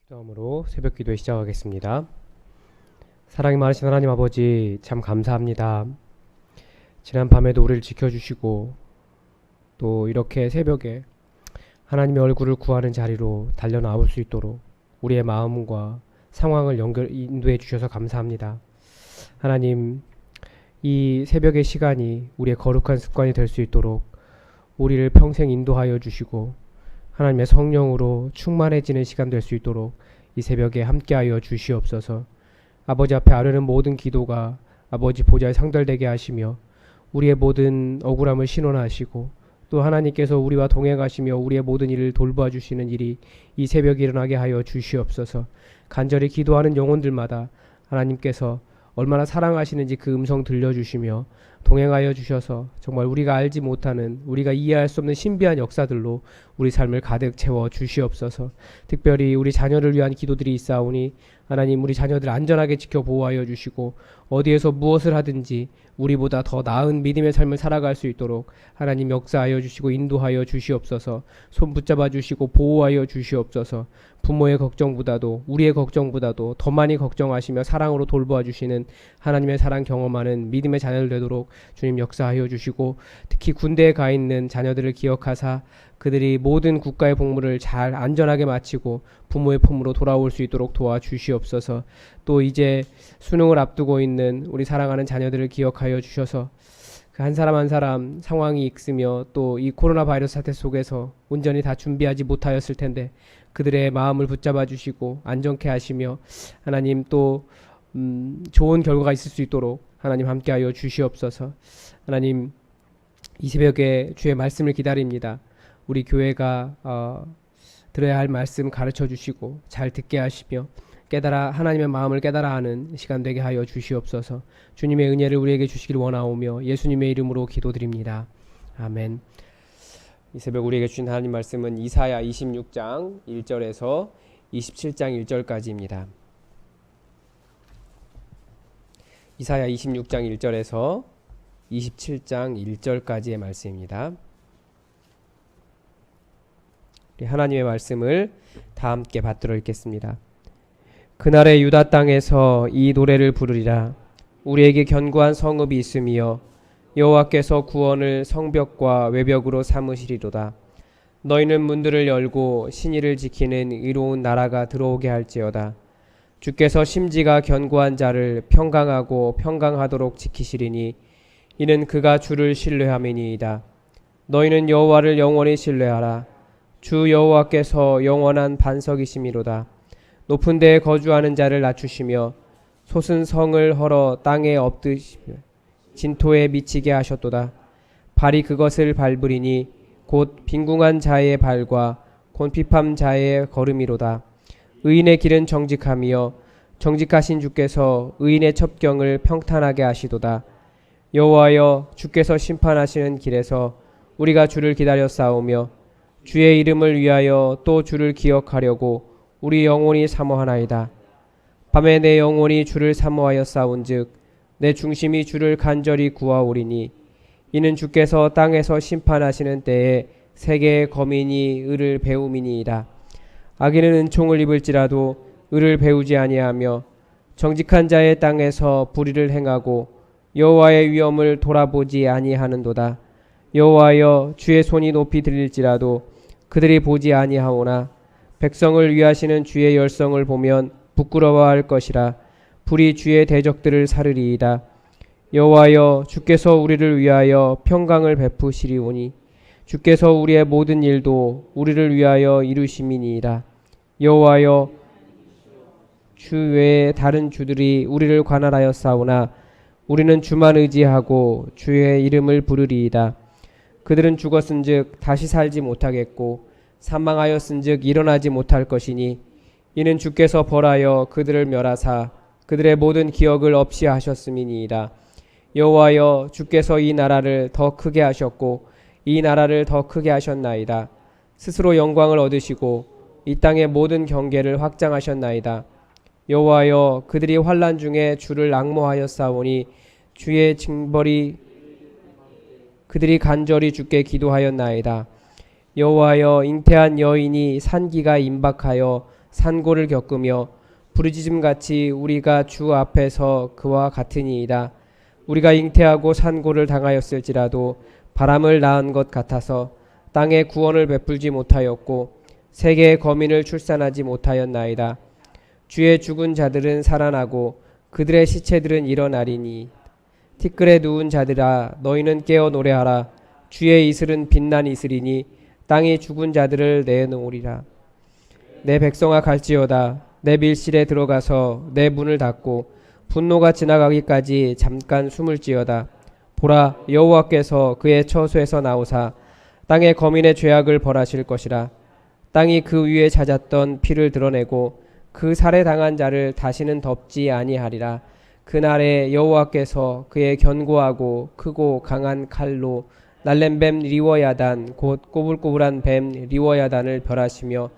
다음으로 새벽 기도 시작하겠습니다. 사랑이 많으신 하나님 아버지, 참 감사합니다. 지난 밤에도 우리를 지켜주시고 또 이렇게 새벽에 하나님의 얼굴을 구하는 자리로 달려 나올 수 있도록 우리의 마음과 상황을 인도해 주셔서 감사합니다. 하나님, 이 새벽의 시간이 우리의 거룩한 습관이 될 수 있도록 우리를 평생 인도하여 주시고 하나님의 성령으로 충만해지는 시간 될 수 있도록 이 새벽에 함께하여 주시옵소서. 아버지 앞에 아뢰는 모든 기도가 아버지 보좌에 상달되게 하시며 우리의 모든 억울함을 신원하시고 또 하나님께서 우리와 동행하시며 우리의 모든 일을 돌봐 주시는 일이 이 새벽에 일어나게 하여 주시옵소서. 간절히 기도하는 영혼들마다 하나님께서 얼마나 사랑하시는지 그 음성 들려주시며 동행하여 주셔서 정말 우리가 알지 못하는, 우리가 이해할 수 없는 신비한 역사들로 우리 삶을 가득 채워 주시옵소서. 특별히 우리 자녀를 위한 기도들이 있사오니 하나님, 우리 자녀들 안전하게 지켜 보호하여 주시고 어디에서 무엇을 하든지 우리보다 더 나은 믿음의 삶을 살아갈 수 있도록 하나님 역사하여 주시고 인도하여 주시옵소서. 손 붙잡아 주시고 보호하여 주시옵소서. 부모의 걱정보다도, 우리의 걱정보다도 더 많이 걱정하시며 사랑으로 돌보아 주시는 하나님의 사랑 경험하는 믿음의 자녀들 되도록 주님 역사하여 주시고, 특히 군대에 가 있는 자녀들을 기억하사 그들이 모든 국가의 복무를 잘 안전하게 마치고 부모의 품으로 돌아올 수 있도록 도와주시옵소서. 또 이제 수능을 앞두고 있는 우리 사랑하는 자녀들을 기억하여 주셔서 그 한 사람 한 사람 상황이 있으며 또 이 코로나 바이러스 사태 속에서 온전히 다 준비하지 못하였을 텐데 그들의 마음을 붙잡아 주시고 안정케 하시며 하나님 또 좋은 결과가 있을 수 있도록 하나님 함께하여 주시옵소서. 하나님, 이 새벽에 주의 말씀을 기다립니다. 우리 교회가 들어야 할 말씀 가르쳐 주시고 잘 듣게 하시며 깨달아 하나님의 마음을 깨달아 하는 시간 되게 하여 주시옵소서. 주님의 은혜를 우리에게 주시길 원하오며 예수님의 이름으로 기도드립니다. 아멘. 이 새벽 우리에게 주신 하나님 말씀은 이사야 26장 1절에서 27장 1절까지입니다. 이사야 26장 1절에서 27장 1절까지의 말씀입니다. 우리 하나님의 말씀을 다 함께 받들어 읽겠습니다. 그날의 유다 땅에서 이 노래를 부르리라. 우리에게 견고한 성읍이 있으며 여호와께서 구원을 성벽과 외벽으로 삼으시리로다. 너희는 문들을 열고 신의를 지키는 의로운 나라가 들어오게 할지어다. 주께서 심지가 견고한 자를 평강하고 평강하도록 지키시리니 이는 그가 주를 신뢰함이니이다. 너희는 여호와를 영원히 신뢰하라. 주 여호와께서 영원한 반석이심이로다. 높은 데에 거주하는 자를 낮추시며 솟은 성을 헐어 땅에 엎드시며 진토에 미치게 하셨도다. 발이 그것을 밟으리니 곧 빈궁한 자의 발과 곤핍함 자의 걸음이로다. 의인의 길은 정직하며 정직하신 주께서 의인의 첩경을 평탄하게 하시도다. 여호와여, 주께서 심판하시는 길에서 우리가 주를 기다려 싸우며 주의 이름을 위하여 또 주를 기억하려고 우리 영혼이 사모하나이다. 밤에 내 영혼이 주를 사모하여 싸운즉 내 중심이 주를 간절히 구하오리니 이는 주께서 땅에서 심판하시는 때에 세계의 거민이 을을 배움이니이다. 악인은 은총을 입을지라도 을을 배우지 아니하며 정직한 자의 땅에서 불의를 행하고 여호와의 위엄을 돌아보지 아니하는도다. 여호와여, 주의 손이 높이 들릴지라도 그들이 보지 아니하오나 백성을 위하시는 주의 열성을 보면 부끄러워할 것이라. 불이 주의 대적들을 사르리이다. 여호와여, 주께서 우리를 위하여 평강을 베푸시리오니 주께서 우리의 모든 일도 우리를 위하여 이루심이니이다. 여호와여, 주 외에 다른 주들이 우리를 관할하여 싸우나 우리는 주만 의지하고 주의 이름을 부르리이다. 그들은 죽었은즉 다시 살지 못하겠고 사망하였은즉 일어나지 못할 것이니 이는 주께서 벌하여 그들을 멸하사 그들의 모든 기억을 없이 하셨음이니이다. 여호와여, 주께서 이 나라를 더 크게 하셨고 이 나라를 더 크게 하셨나이다. 스스로 영광을 얻으시고 이 땅의 모든 경계를 확장하셨나이다. 여호와여, 그들이 환난 중에 주를 앙모하여 싸우니 주의 징벌이 그들이 간절히 주께 기도하였나이다. 여호와여, 잉태한 여인이 산기가 임박하여 산고를 겪으며 부르짖음같이 우리가 주 앞에서 그와 같으니이다. 우리가 잉태하고 산고를 당하였을지라도 바람을 낳은 것 같아서 땅에 구원을 베풀지 못하였고 세계의 거민을 출산하지 못하였나이다. 주의 죽은 자들은 살아나고 그들의 시체들은 일어나리니 티끌에 누운 자들아 너희는 깨어 노래하라. 주의 이슬은 빛난 이슬이니 땅이 죽은 자들을 내놓으리라. 내 백성아 갈지어다. 내 밀실에 들어가서 내 문을 닫고 분노가 지나가기까지 잠깐 숨을지어다. 보라, 여호와께서 그의 처소에서 나오사 땅의 거민의 죄악을 벌하실 것이라. 땅이 그 위에 잦았던 피를 드러내고 그 살해당한 자를 다시는 덮지 아니하리라. 그날에 여호와께서 그의 견고하고 크고 강한 칼로 날랜 뱀 리워야단 곧 꼬불꼬불한 뱀 리워야단을 벌하시며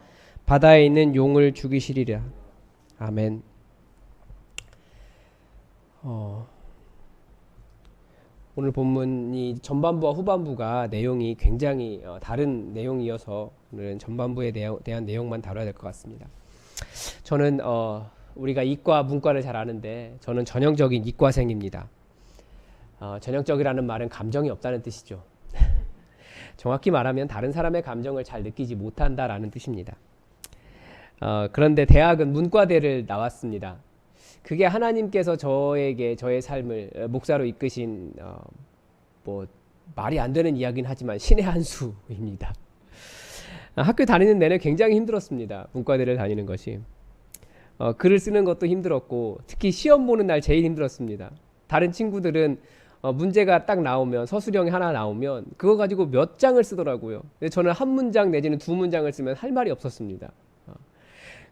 바다에 있는 용을 죽이시리라. 아멘. 오늘 본문이 전반부와 후반부가 내용이 굉장히 다른 내용이어서 오늘은 전반부에 대한 내용만 다뤄야 될 것 같습니다. 저는 우리가 이과 문과를 잘 아는데 저는 전형적인 이과생입니다. 전형적이라는 말은 감정이 없다는 뜻이죠. 정확히 말하면 다른 사람의 감정을 잘 느끼지 못한다라는 뜻입니다. 그런데 대학은 문과대를 나왔습니다. 그게 하나님께서 저에게 저의 삶을 목사로 이끄신 뭐 말이 안 되는 이야기는 하지만 신의 한 수입니다. 학교 다니는 내내 굉장히 힘들었습니다. 문과대를 다니는 것이. 글을 쓰는 것도 힘들었고 특히 시험 보는 날 제일 힘들었습니다. 다른 친구들은 문제가 딱 나오면 서술형이 하나 나오면 그거 가지고 몇 장을 쓰더라고요. 근데 저는 한 문장 내지는 두 문장을 쓰면 할 말이 없었습니다.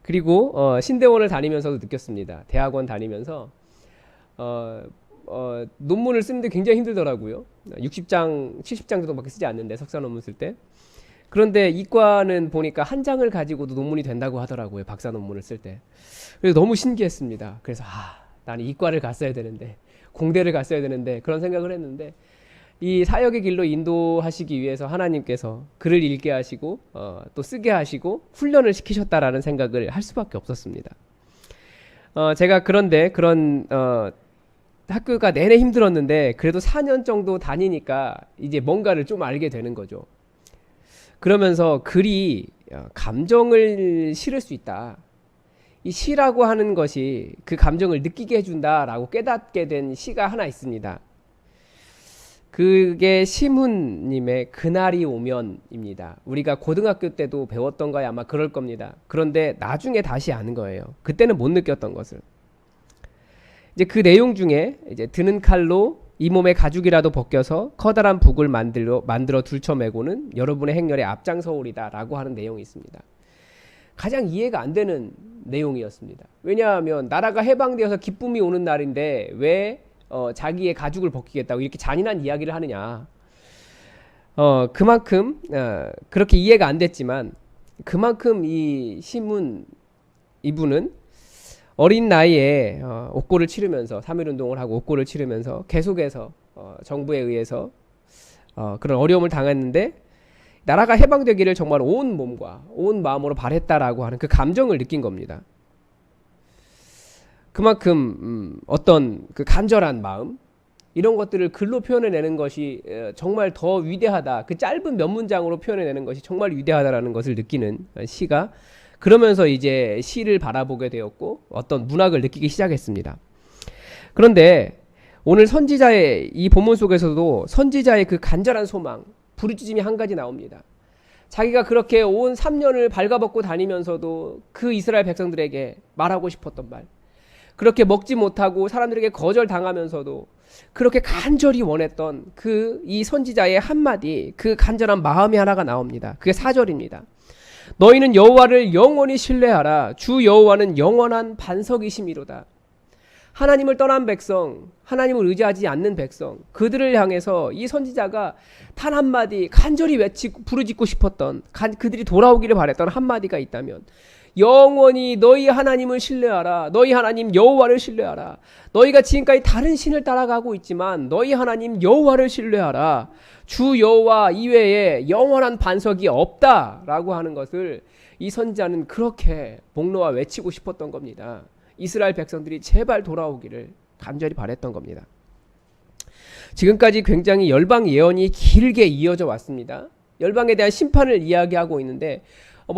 그리고 신대원을 다니면서도 느꼈습니다. 대학원 다니면서 논문을 쓰는데 굉장히 힘들더라고요. 60장, 70장 정도밖에 쓰지 않는데 석사 논문 쓸 때. 그런데 이과는 보니까 한 장을 가지고도 논문이 된다고 하더라고요. 박사 논문을 쓸 때. 그래서 너무 신기했습니다. 그래서 나는 이과를 갔어야 되는데 공대를 갔어야 되는데 그런 생각을 했는데 이 사역의 길로 인도하시기 위해서 하나님께서 글을 읽게 하시고 또 쓰게 하시고 훈련을 시키셨다라는 생각을 할 수밖에 없었습니다. 제가 그런데 그런 학교가 내내 힘들었는데 그래도 4년 정도 다니니까 이제 뭔가를 좀 알게 되는 거죠. 그러면서 글이 감정을 실을 수 있다. 이 시라고 하는 것이 그 감정을 느끼게 해준다라고 깨닫게 된 시가 하나 있습니다. 그게 심훈님의 그날이 오면입니다. 우리가 고등학교 때도 배웠던 거야 아마 그럴 겁니다. 그런데 나중에 다시 아는 거예요. 그때는 못 느꼈던 것을. 이제 그 내용 중에 이제 드는 칼로 이 몸의 가죽이라도 벗겨서 커다란 북을 만들어 둘쳐매고는 여러분의 행렬에 앞장서오리다라고 하는 내용이 있습니다. 가장 이해가 안 되는 내용이었습니다. 왜냐하면 나라가 해방되어서 기쁨이 오는 날인데 왜 자기의 가죽을 벗기겠다고 이렇게 잔인한 이야기를 하느냐. 그만큼 그렇게 이해가 안 됐지만 그만큼 이 시문 이분은 어린 나이에 옥고를 치르면서 3.1운동을 하고 옥고를 치르면서 계속해서 정부에 의해서 그런 어려움을 당했는데 나라가 해방되기를 정말 온 몸과 온 마음으로 바랬다라고 하는 그 감정을 느낀 겁니다. 그만큼 어떤 그 간절한 마음 이런 것들을 글로 표현해내는 것이 정말 더 위대하다. 그 짧은 몇 문장으로 표현해내는 것이 정말 위대하다라는 것을 느끼는 시가 그러면서 이제 시를 바라보게 되었고 어떤 문학을 느끼기 시작했습니다. 그런데 오늘 선지자의 이 본문 속에서도 선지자의 그 간절한 소망 부르짖음이 한 가지 나옵니다. 자기가 그렇게 온 3년을 발가벗고 다니면서도 그 이스라엘 백성들에게 말하고 싶었던 말 그렇게 먹지 못하고 사람들에게 거절당하면서도 그렇게 간절히 원했던 그 이 선지자의 한마디 그 간절한 마음이 하나가 나옵니다. 그게 4절입니다. 너희는 여호와를 영원히 신뢰하라. 주 여호와는 영원한 반석이심이로다. 하나님을 떠난 백성, 하나님을 의지하지 않는 백성, 그들을 향해서 이 선지자가 단 한마디 간절히 부르짖고 싶었던 그들이 돌아오기를 바랬던 한마디가 있다면 영원히 너희 하나님을 신뢰하라. 너희 하나님 여호와를 신뢰하라. 너희가 지금까지 다른 신을 따라가고 있지만 너희 하나님 여호와를 신뢰하라. 주 여호와 이외에 영원한 반석이 없다라고 하는 것을 이 선지자는 그렇게 목 놓아 외치고 싶었던 겁니다. 이스라엘 백성들이 제발 돌아오기를 간절히 바랬던 겁니다. 지금까지 굉장히 열방 예언이 길게 이어져 왔습니다. 열방에 대한 심판을 이야기하고 있는데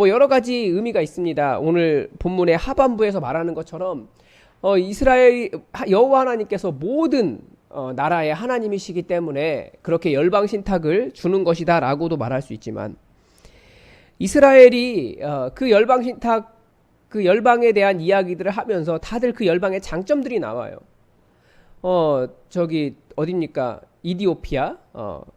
여러 가지 의미가 있습니다. 오늘 본문의 하반부에서 말하는 것처럼 이스라엘 여호와 하나님께서 모든 나라의 하나님이시기 때문에 그렇게 열방 신탁을 주는 것이다 라고도 말할 수 있지만, 이스라엘이 그 열방 신탁, 그 열방에 대한 이야기들을 하면서 다들 그 열방의 장점들이 나와요. 저기 어딥니까? 이디오피아.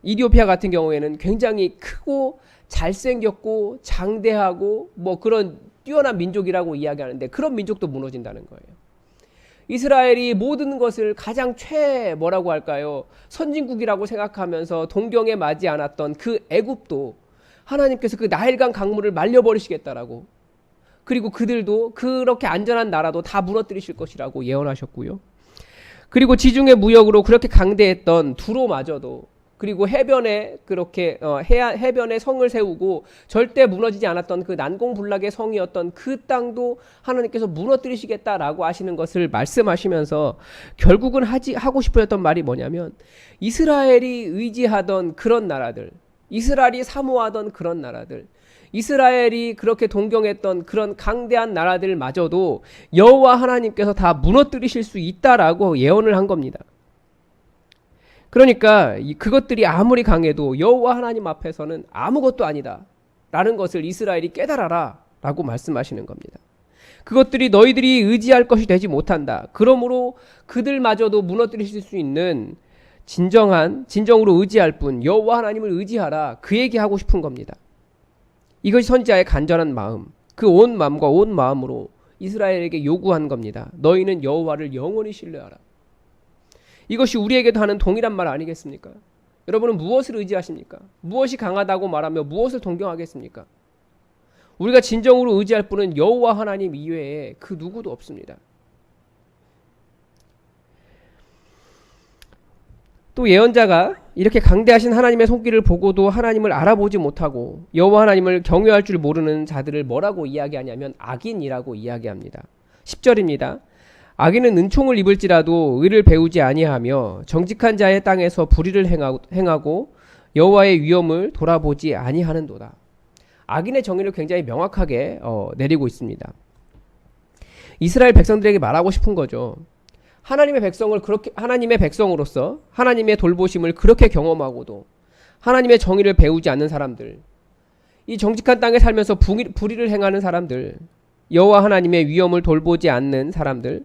이디오피아 같은 경우에는 굉장히 크고 잘생겼고 장대하고 그런 뛰어난 민족이라고 이야기하는데, 그런 민족도 무너진다는 거예요. 이스라엘이 모든 것을 가장 뭐라고 할까요? 선진국이라고 생각하면서 동경에 맞지 않았던 그 애굽도 하나님께서 그 나일강 강물을 말려버리시겠다라고, 그리고 그들도 그렇게 안전한 나라도 다 무너뜨리실 것이라고 예언하셨고요. 그리고 지중해 무역으로 그렇게 강대했던 두로마저도, 그리고 해변에 그렇게 해변에 성을 세우고 절대 무너지지 않았던 그 난공불락의 성이었던 그 땅도 하나님께서 무너뜨리시겠다라고 하시는 것을 말씀하시면서 결국은 하고 싶었던 말이 뭐냐면, 이스라엘이 의지하던 그런 나라들, 이스라엘이 사모하던 그런 나라들, 이스라엘이 그렇게 동경했던 그런 강대한 나라들마저도 여호와 하나님께서 다 무너뜨리실 수 있다라고 예언을 한 겁니다. 그러니까 그것들이 아무리 강해도 여호와 하나님 앞에서는 아무것도 아니다 라는 것을 이스라엘이 깨달아라 라고 말씀하시는 겁니다. 그것들이 너희들이 의지할 것이 되지 못한다. 그러므로 그들마저도 무너뜨리실 수 있는 진정으로 의지할 분 여호와 하나님을 의지하라, 그 얘기하고 싶은 겁니다. 이것이 선지자의 간절한 마음, 그 온 마음과 온 마음으로 이스라엘에게 요구한 겁니다. 너희는 여호와를 영원히 신뢰하라. 이것이 우리에게도 하는 동일한 말 아니겠습니까? 여러분은 무엇을 의지하십니까? 무엇이 강하다고 말하며 무엇을 동경하겠습니까? 우리가 진정으로 의지할 분은 여호와 하나님 이외에 그 누구도 없습니다. 또 예언자가 이렇게 강대하신 하나님의 손길을 보고도 하나님을 알아보지 못하고 여호와 하나님을 경외할 줄 모르는 자들을 뭐라고 이야기하냐면 악인이라고 이야기합니다. 10절입니다. 악인은 은총을 입을지라도 의를 배우지 아니하며 정직한 자의 땅에서 불의를 행하고 여호와의 위엄을 돌아보지 아니하는도다. 악인의 정의를 굉장히 명확하게 내리고 있습니다. 이스라엘 백성들에게 말하고 싶은 거죠. 하나님의 백성으로서 하나님의 돌보심을 그렇게 경험하고도 하나님의 정의를 배우지 않는 사람들, 이 정직한 땅에 살면서 불의를 행하는 사람들, 여호와 하나님의 위엄을 돌보지 않는 사람들,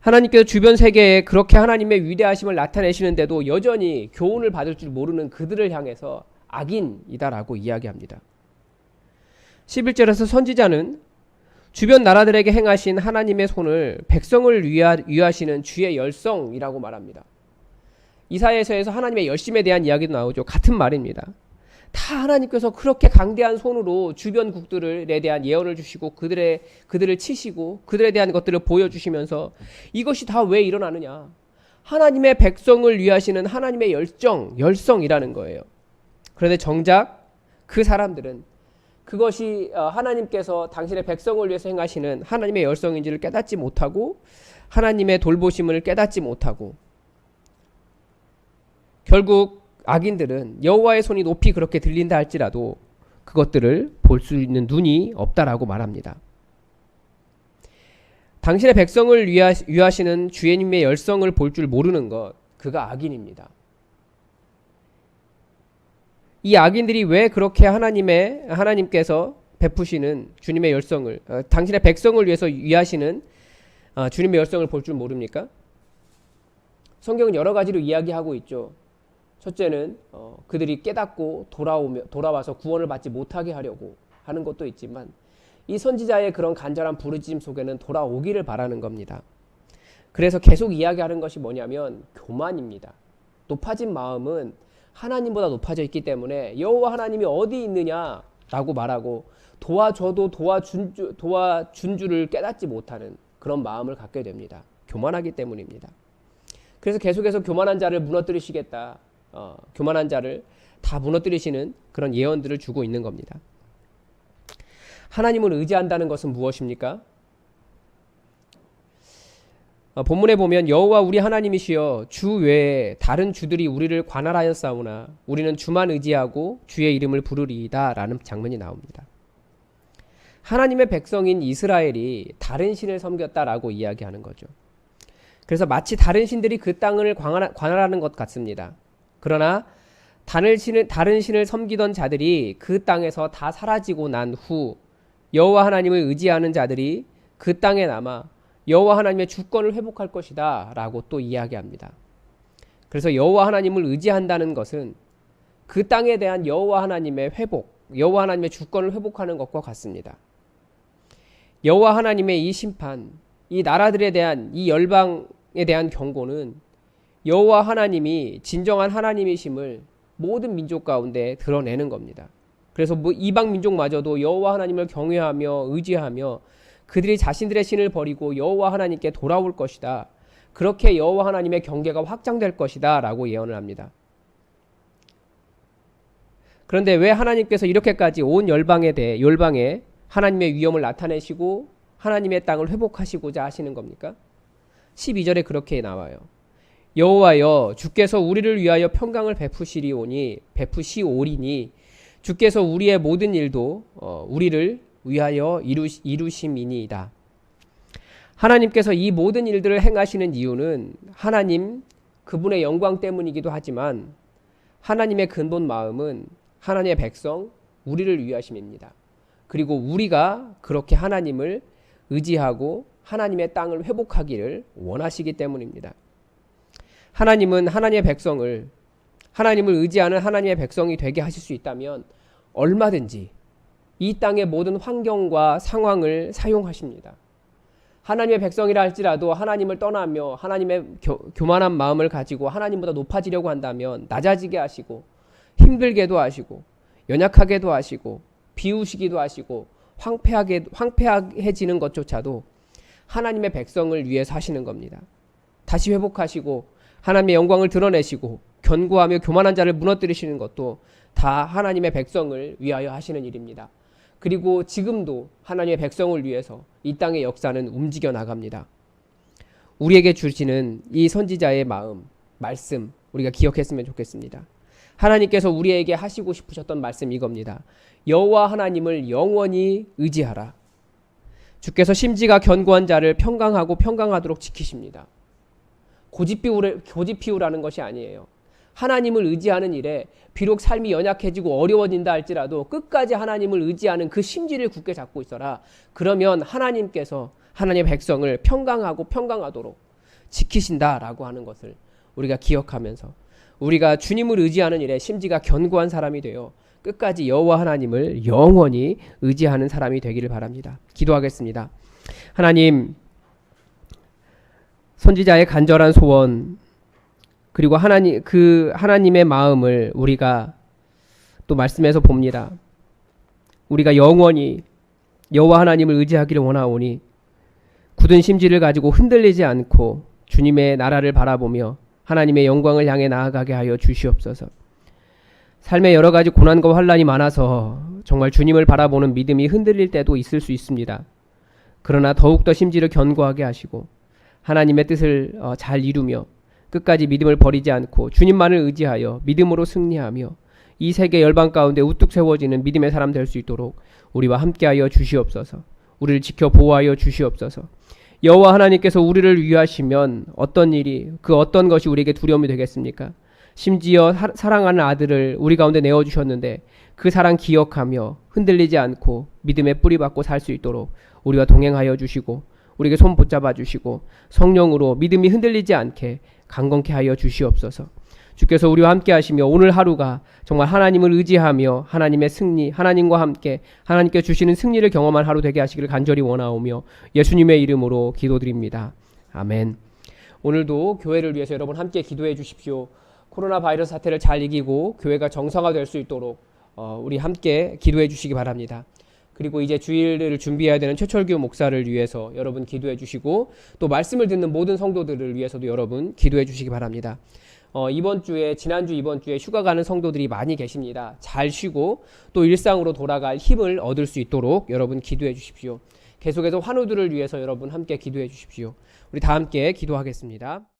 하나님께서 주변 세계에 그렇게 하나님의 위대하심을 나타내시는데도 여전히 교훈을 받을 줄 모르는 그들을 향해서 악인이다라고 이야기합니다. 11절에서 선지자는 주변 나라들에게 행하신 하나님의 손을 백성을 위하시는 주의 열성이라고 말합니다. 이사야서에서 하나님의 열심에 대한 이야기도 나오죠. 같은 말입니다. 다 하나님께서 그렇게 강대한 손으로 주변 국들에 대한 예언을 주시고 그들을 치시고 그들에 대한 것들을 보여주시면서 이것이 다 왜 일어나느냐? 하나님의 백성을 위하시는 하나님의 열성이라는 거예요. 그런데 정작 그 사람들은 그것이 하나님께서 당신의 백성을 위해서 행하시는 하나님의 열성인지를 깨닫지 못하고 하나님의 돌보심을 깨닫지 못하고 결국 악인들은 여호와의 손이 높이 그렇게 들린다 할지라도 그것들을 볼 수 있는 눈이 없다라고 말합니다. 당신의 백성을 위하시는 주님의 열성을 볼 줄 모르는 것, 그가 악인입니다. 이 악인들이 왜 그렇게 하나님께서 베푸시는 주님의 열성을, 당신의 백성을 위해서 위하시는 주님의 열성을 볼 줄 모릅니까? 성경은 여러 가지로 이야기하고 있죠. 첫째는 그들이 깨닫고 돌아와서 구원을 받지 못하게 하려고 하는 것도 있지만 이 선지자의 그런 간절한 부르짖음 속에는 돌아오기를 바라는 겁니다. 그래서 계속 이야기하는 것이 뭐냐면 교만입니다. 높아진 마음은 하나님보다 높아져 있기 때문에 여호와 하나님이 어디 있느냐라고 말하고 도와줘도 도와준 줄을 깨닫지 못하는 그런 마음을 갖게 됩니다. 교만하기 때문입니다. 그래서 계속해서 교만한 자를 무너뜨리시겠다. 교만한 자를 다 무너뜨리시는 그런 예언들을 주고 있는 겁니다. 하나님을 의지한다는 것은 무엇입니까? 본문에 보면 여호와 우리 하나님이시여 주 외에 다른 주들이 우리를 관할하였사오나 우리는 주만 의지하고 주의 이름을 부르리이다 라는 장면이 나옵니다. 하나님의 백성인 이스라엘이 다른 신을 섬겼다라고 이야기하는 거죠. 그래서 마치 다른 신들이 그 땅을 관할하는 것 같습니다. 그러나 다른 신을 섬기던 자들이 그 땅에서 다 사라지고 난 후 여호와 하나님을 의지하는 자들이 그 땅에 남아 여호와 하나님의 주권을 회복할 것이다 라고 또 이야기합니다. 그래서 여호와 하나님을 의지한다는 것은 그 땅에 대한 여호와 하나님의 회복, 여호와 하나님의 주권을 회복하는 것과 같습니다. 여호와 하나님의 이 심판, 이 나라들에 대한 이 열방에 대한 경고는 여호와 하나님이 진정한 하나님이심을 모든 민족 가운데 드러내는 겁니다. 그래서 이방 민족마저도 여호와 하나님을 경외하며 의지하며 그들이 자신들의 신을 버리고 여호와 하나님께 돌아올 것이다. 그렇게 여호와 하나님의 경계가 확장될 것이다 라고 예언을 합니다. 그런데 왜 하나님께서 이렇게까지 온 열방에 하나님의 위엄을 나타내시고 하나님의 땅을 회복하시고자 하시는 겁니까? 12절에 그렇게 나와요. 여호와여 주께서 우리를 위하여 평강을 베푸시오리니 주께서 우리의 모든 일도 우리를 위하여 이루심이니이다. 하나님께서 이 모든 일들을 행하시는 이유는 하나님 그분의 영광 때문이기도 하지만 하나님의 근본 마음은 하나님의 백성 우리를 위하심입니다. 그리고 우리가 그렇게 하나님을 의지하고 하나님의 땅을 회복하기를 원하시기 때문입니다. 하나님은 하나님의 백성을 하나님을 의지하는 하나님의 백성이 되게 하실 수 있다면 얼마든지 이 땅의 모든 환경과 상황을 사용하십니다. 하나님의 백성이라 할지라도 하나님을 떠나며 하나님의 교만한 마음을 가지고 하나님보다 높아지려고 한다면 낮아지게 하시고 힘들게도 하시고 연약하게도 하시고 비우시기도 하시고 황폐해지는 것조차도 하나님의 백성을 위해서 하시는 겁니다. 다시 회복하시고 하나님의 영광을 드러내시고 견고하며 교만한 자를 무너뜨리시는 것도 다 하나님의 백성을 위하여 하시는 일입니다. 그리고 지금도 하나님의 백성을 위해서 이 땅의 역사는 움직여 나갑니다. 우리에게 주시는 이 선지자의 말씀 우리가 기억했으면 좋겠습니다. 하나님께서 우리에게 하시고 싶으셨던 말씀 이겁니다. 여호와 하나님을 영원히 의지하라. 주께서 심지가 견고한 자를 평강하고 평강하도록 지키십니다. 고집 피우라는 것이 아니에요. 하나님을 의지하는 일에 비록 삶이 연약해지고 어려워진다 할지라도 끝까지 하나님을 의지하는 그 심지를 굳게 잡고 있어라. 그러면 하나님께서 하나님의 백성을 평강하고 평강하도록 지키신다라고 하는 것을 우리가 기억하면서 우리가 주님을 의지하는 일에 심지가 견고한 사람이 되어 끝까지 여호와 하나님을 영원히 의지하는 사람이 되기를 바랍니다. 기도하겠습니다. 하나님, 선지자의 간절한 소원 그리고 하나님의 마음을 우리가 또 말씀에서 봅니다. 우리가 영원히 여호와 하나님을 의지하기를 원하오니 굳은 심지를 가지고 흔들리지 않고 주님의 나라를 바라보며 하나님의 영광을 향해 나아가게 하여 주시옵소서. 삶에 여러 가지 고난과 환난이 많아서 정말 주님을 바라보는 믿음이 흔들릴 때도 있을 수 있습니다. 그러나 더욱더 심지를 견고하게 하시고 하나님의 뜻을 잘 이루며 끝까지 믿음을 버리지 않고 주님만을 의지하여 믿음으로 승리하며 이 세계 열방 가운데 우뚝 세워지는 믿음의 사람 될 수 있도록 우리와 함께하여 주시옵소서. 우리를 지켜 보호하여 주시옵소서. 여호와 하나님께서 우리를 위하시면 어떤 일이 어떤 것이 우리에게 두려움이 되겠습니까? 심지어 사랑하는 아들을 우리 가운데 내어주셨는데 그 사랑 기억하며 흔들리지 않고 믿음에 뿌리박고 살 수 있도록 우리와 동행하여 주시고 우리에게 손 붙잡아 주시고 성령으로 믿음이 흔들리지 않게 강건케 하여 주시옵소서. 주께서 우리와 함께 하시며 오늘 하루가 정말 하나님을 의지하며 하나님의 승리, 하나님과 함께 하나님께 주시는 승리를 경험한 하루 되게 하시기를 간절히 원하오며 예수님의 이름으로 기도드립니다. 아멘. 오늘도 교회를 위해서 여러분 함께 기도해 주십시오. 코로나 바이러스 사태를 잘 이기고 교회가 정상화될 수 있도록 우리 함께 기도해 주시기 바랍니다. 그리고 이제 주일을 준비해야 되는 최철규 목사를 위해서 여러분 기도해 주시고 또 말씀을 듣는 모든 성도들을 위해서도 여러분 기도해 주시기 바랍니다. 이번 주에 지난주 이번 주에 휴가 가는 성도들이 많이 계십니다. 잘 쉬고 또 일상으로 돌아갈 힘을 얻을 수 있도록 여러분 기도해 주십시오. 계속해서 환우들을 위해서 여러분 함께 기도해 주십시오. 우리 다 함께 기도하겠습니다.